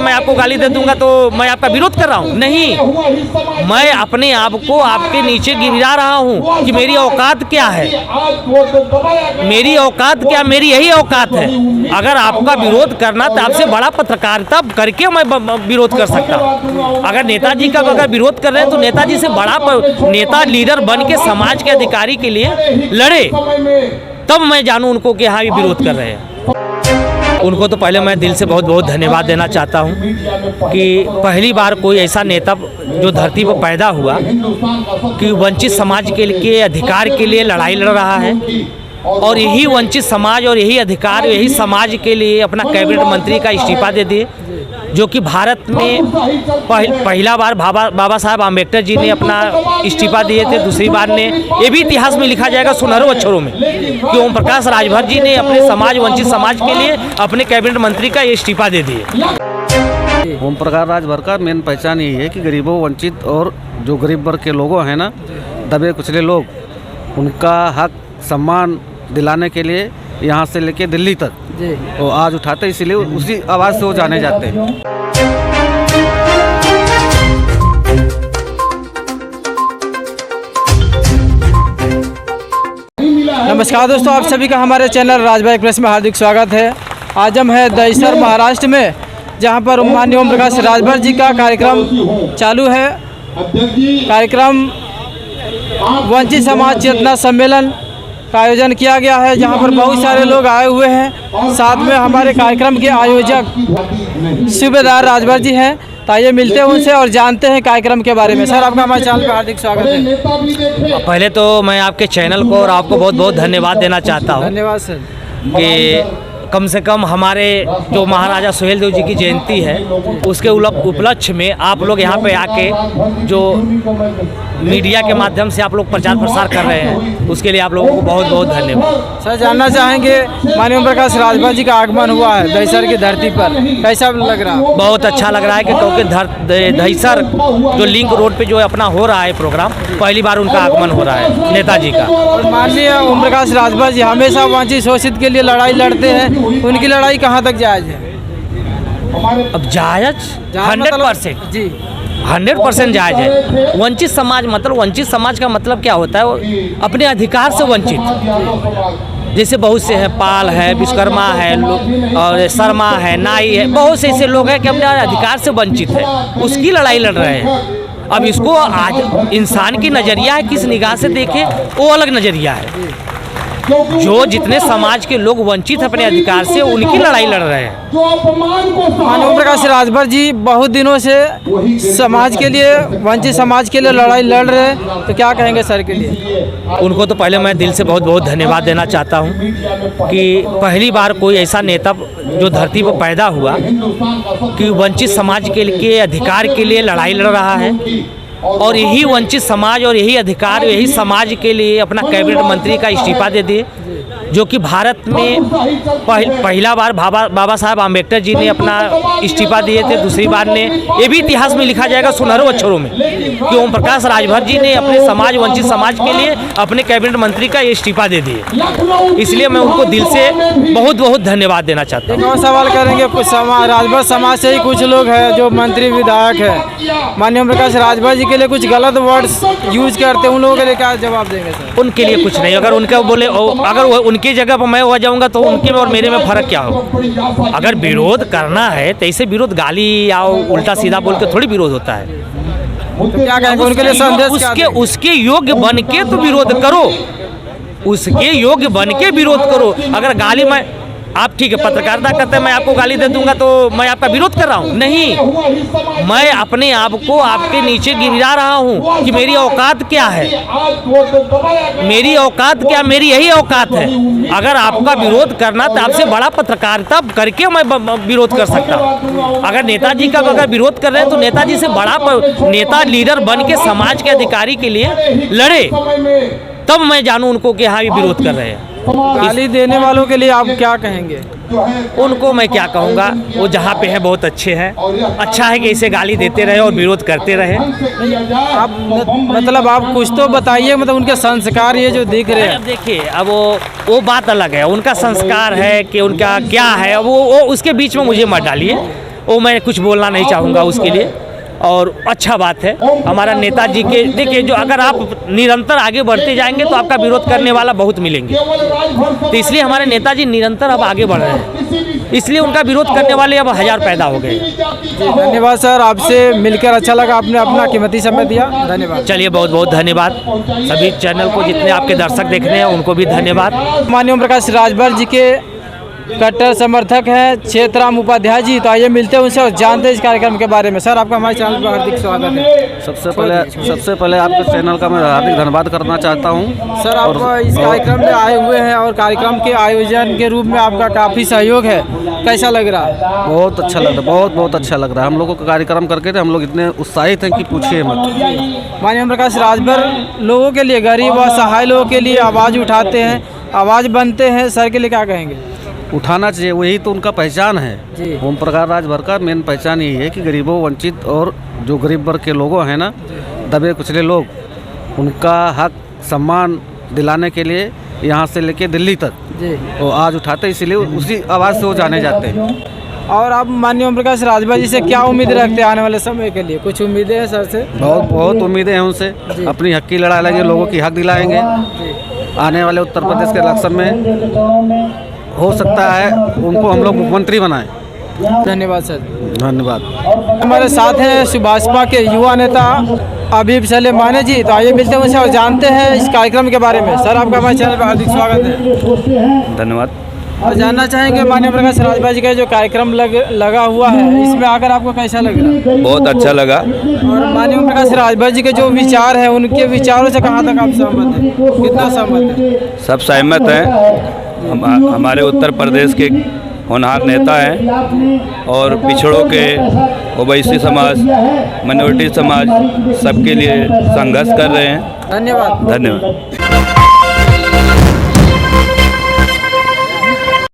मैं आपको गाली दे दूंगा तो मैं आपका विरोध कर रहा हूँ? नहीं, मैं अपने आप को आपके नीचे गिरा रहा हूँ कि मेरी औकात क्या है, मेरी औकात क्या, मेरी यही औकात है। अगर आपका विरोध करना तो आपसे बड़ा पत्रकारिता करके मैं विरोध कर सकता हूँ। अगर नेताजी का अगर विरोध कर रहे हैं तो नेताजी से बड़ा नेता लीडर बन के समाज के अधिकारी के लिए लड़े, तब मैं जानूँ उनको कि हाँ ये विरोध कर रहे हैं। उनको तो पहले मैं दिल से बहुत बहुत धन्यवाद देना चाहता हूँ कि पहली बार कोई ऐसा नेता जो धरती पर पैदा हुआ कि वंचित समाज के अधिकार के लिए लड़ाई लड़ रहा है, और यही वंचित समाज और यही अधिकार यही समाज के लिए अपना कैबिनेट मंत्री का इस्तीफा दे दिए, जो कि भारत में पहला बार बाबा साहब आम्बेडकर जी ने अपना इस्तीफा दिए थे। दूसरी बार ने ये भी इतिहास में लिखा जाएगा सुनहरे अक्षरों में कि ओम प्रकाश राजभर जी ने अपने समाज वंचित समाज के लिए अपने कैबिनेट मंत्री का ये इस्तीफा दे दिए। ओम प्रकाश राजभर का मेन पहचान यही है कि गरीबों, वंचित और जो गरीब वर्ग के लोगों हैं ना, दबे कुचले लोग, उनका हक सम्मान दिलाने के लिए यहाँ से लेके दिल्ली तक वो आज उठाते, इसीलिए उसी आवाज़ से वो जाने जाते हैं। नमस्कार दोस्तों, आप सभी का हमारे चैनल राजभाई एक्सप्रेस में हार्दिक स्वागत है। आज हम हैं दहिसर महाराष्ट्र में, जहां पर माननीय ओम प्रकाश राजभर जी का कार्यक्रम चालू है। कार्यक्रम वंचित समाज चेतना सम्मेलन का आयोजन किया गया है, जहां पर बहुत सारे लोग आए हुए हैं। साथ में हमारे कार्यक्रम के आयोजक सूबेदार राजभर जी हैं। तो आइए मिलते हैं उनसे और जानते हैं कार्यक्रम के बारे में। सर, आपका हमारे चैनल पर हार्दिक स्वागत है। पहले तो मैं आपके चैनल को और आपको बहुत बहुत धन्यवाद देना चाहता हूँ। धन्यवाद सर। कि कम से कम हमारे जो महाराजा सुहेलदेव जी की जयंती है उसके उपलक्ष्य में आप लोग यहाँ पे आके जो मीडिया के माध्यम से आप लोग प्रचार प्रसार कर रहे हैं, उसके लिए आप लोगों को बहुत बहुत धन्यवाद। सर, जानना चाहेंगे माननीय ओम प्रकाश राजभर जी का आगमन हुआ है दहिसर की धरती पर, कैसा लग रहा है? बहुत अच्छा लग रहा है कि क्योंकि दहिसर जो लिंक रोड पे जो अपना हो रहा है प्रोग्राम, पहली बार उनका आगमन हो रहा है नेताजी का। और माननीय ओम प्रकाश राजभर जी हमेशा वंचित शोषित के लिए लड़ाई लड़ते हैं, उनकी लड़ाई कहाँ तक जायज़ है? अब जायज़ 100% जी 100% जायज़ है। वंचित समाज मतलब वंचित समाज का मतलब क्या होता है? वो अपने अधिकार से वंचित, जैसे बहुत से हैं, पाल है, विश्वकर्मा है, और शर्मा है, नाई है, बहुत से ऐसे लोग हैं कि अपने अधिकार से वंचित है, उसकी लड़ाई लड़ रहे हैं। अब इसको आज इंसान की नज़रिया है, किस निगाह से देखे वो अलग नज़रिया है। जो जितने समाज के लोग वंचित अपने अधिकार से, उनकी लड़ाई लड़ रहे हैं। माननीय ओम प्रकाश राजभर जी बहुत दिनों से समाज के लिए, वंचित समाज के लिए लड़ाई लड़ रहे हैं, तो क्या कहेंगे सर के लिए? उनको तो पहले मैं दिल से बहुत बहुत धन्यवाद देना चाहता हूँ कि पहली बार कोई ऐसा नेता जो धरती पर पैदा हुआ कि वंचित समाज के अधिकार के लिए लड़ाई लड़ रहा है, और यही वंचित समाज और यही अधिकार यही समाज के लिए अपना कैबिनेट मंत्री का इस्तीफा दे दिए, जो कि भारत में पहला बार बाबा साहब आम्बेडकर जी ने अपना इस्तीफा दिए थे। दूसरी बार ने ये भी इतिहास में लिखा जाएगा सुनहरे अक्षरों में कि ओम प्रकाश राजभर जी ने अपने समाज वंचित समाज के लिए अपने कैबिनेट मंत्री का ये इस्तीफा दे दिए। इसलिए मैं उनको दिल से बहुत बहुत धन्यवाद देना चाहता हूँ। और सवाल करेंगे, कुछ राजभर समाज से ही कुछ लोग हैं जो मंत्री विधायक है, माननीय ओम प्रकाश राजभर जी के लिए कुछ गलत वर्ड्स यूज करते हैं, उन लोगों के लिए क्या जवाब देंगे सर? उनके लिए कुछ नहीं, अगर उनका बोले, अगर उनकी जगह पर मैं हो जाऊंगा तो उनके में और मेरे में फर्क क्या हो? अगर विरोध करना है तो ऐसे विरोध गाली या उल्टा सीधा बोल के थोड़ी विरोध होता है। तो क्या कहेंगे उनके लिए संदेश? उसके योग्य बन के तो विरोध करो, उसके योग्य बन के विरोध करो। अगर गाली मैं आप ठीक है पत्रकारिता करते हैं, मैं आपको गाली दे दूंगा तो मैं आपका विरोध कर रहा हूँ? नहीं, मैं अपने आप को आपके नीचे गिरा रहा हूँ कि मेरी औकात क्या है, मेरी औकात क्या, मेरी यही औकात है। अगर आपका विरोध करना तो आपसे बड़ा पत्रकारिता करके मैं विरोध कर सकता हूँ। अगर नेताजी का अगर विरोध कर रहे हैं तो नेताजी से बड़ा नेता लीडर बन के समाज के अधिकारी के लिए लड़े, तब मैं जानूँ उनको कि हाँ ये विरोध कर रहे हैं। गाली देने वालों के लिए आप क्या कहेंगे? उनको मैं क्या कहूँगा, वो जहाँ पे है बहुत अच्छे हैं, अच्छा है कि इसे गाली देते रहे और विरोध करते रहे। आप मतलब आप कुछ तो बताइए, मतलब उनके संस्कार ये जो दिख रहे हैं। देखिए, अब वो बात अलग है, उनका संस्कार है कि उनका क्या है, वो उसके बीच में मुझे मत डालिए। वो मैं कुछ बोलना नहीं चाहूँगा उसके लिए। और अच्छा बात है हमारा नेताजी के, देखिए जो अगर आप निरंतर आगे बढ़ते जाएंगे तो आपका विरोध करने वाला बहुत मिलेंगे, तो इसलिए हमारे नेताजी निरंतर अब आगे बढ़ रहे हैं, इसलिए उनका विरोध करने वाले अब 1000 पैदा हो गए। धन्यवाद सर, आपसे मिलकर अच्छा लगा, आपने अपना कीमती समय दिया, धन्यवाद। चलिए बहुत बहुत धन्यवाद। सभी चैनल को जितने आपके दर्शक देख रहे हैं उनको भी धन्यवाद। माननीय ओम प्रकाश राजभर जी के कट्टर समर्थक हैं क्षेत्राम उपाध्याय जी, तो आइए मिलते हैं उनसे और जानते हैं इस कार्यक्रम के बारे में। सर आपका हमारे चैनल पर हार्दिक स्वागत है। सबसे पहले आपके चैनल का मैं हार्दिक धन्यवाद करना चाहता हूँ। सर आप इस कार्यक्रम में आए हुए हैं और कार्यक्रम के आयोजन के रूप में आपका काफ़ी सहयोग है, कैसा लग रहा है? बहुत अच्छा लग रहा है, बहुत अच्छा लग रहा है। हम लोगों का कार्यक्रम करके थे, हम लोग इतने उत्साहित हैं कि पूछिए मत। माननीय ओम प्रकाश राजभर लोगों के लिए, गरीब व सहाय लोगों के लिए आवाज़ उठाते हैं, आवाज़ बनते हैं, सर के लिए क्या कहेंगे? उठाना चाहिए, वही तो उनका पहचान है। जी। ओम प्रकाश राजभर का मेन पहचान यही है कि गरीबों, वंचित और जो गरीब वर्ग के लोगों हैं ना, दबे कुचले लोग, उनका हक सम्मान दिलाने के लिए यहाँ से लेके दिल्ली तक जी वो आज उठाते, इसीलिए उसी आवाज़ से वो जाने जाते हैं। और आप माननीय ओम प्रकाश राजभर जी से क्या उम्मीद रखते हैं आने वाले समय के लिए? कुछ उम्मीदें हैं सर से? बहुत उम्मीदें हैं उनसे, अपनी हक की लड़ाई लगे, लोगों की हक दिलाएंगे। आने वाले उत्तर प्रदेश के इलेक्शन में हो सकता है उनको हम लोग मुख्यमंत्री बनाएं। धन्यवाद सर। धन्यवाद। हमारे साथ हैं सुभाषपा के युवा नेता अबीब सलेम माने जी, तो आइए मिलते हैं उनसे और जानते हैं इस कार्यक्रम के बारे में। सर आपका हमारे चैनल पर हार्दिक स्वागत है। धन्यवाद। और जानना चाहेंगे माननीय प्रकाश राजभर जी का जो कार्यक्रम लगा हुआ है, इसमें आकर आपको कैसा लग रहा है? बहुत अच्छा लगा। और माननीय प्रकाश राजभर जी के जो विचार हैं, उनके विचारों से कहाँ तक आप सहमत हैं, कितना सहमत हैं? सब सहमत हैं। हमारे उत्तर प्रदेश के होनहार नेता हैं और पिछड़ों के, ओबीसी समाज, माइनॉरिटी समाज, सबके लिए संघर्ष कर रहे हैं। धन्यवाद। धन्यवाद।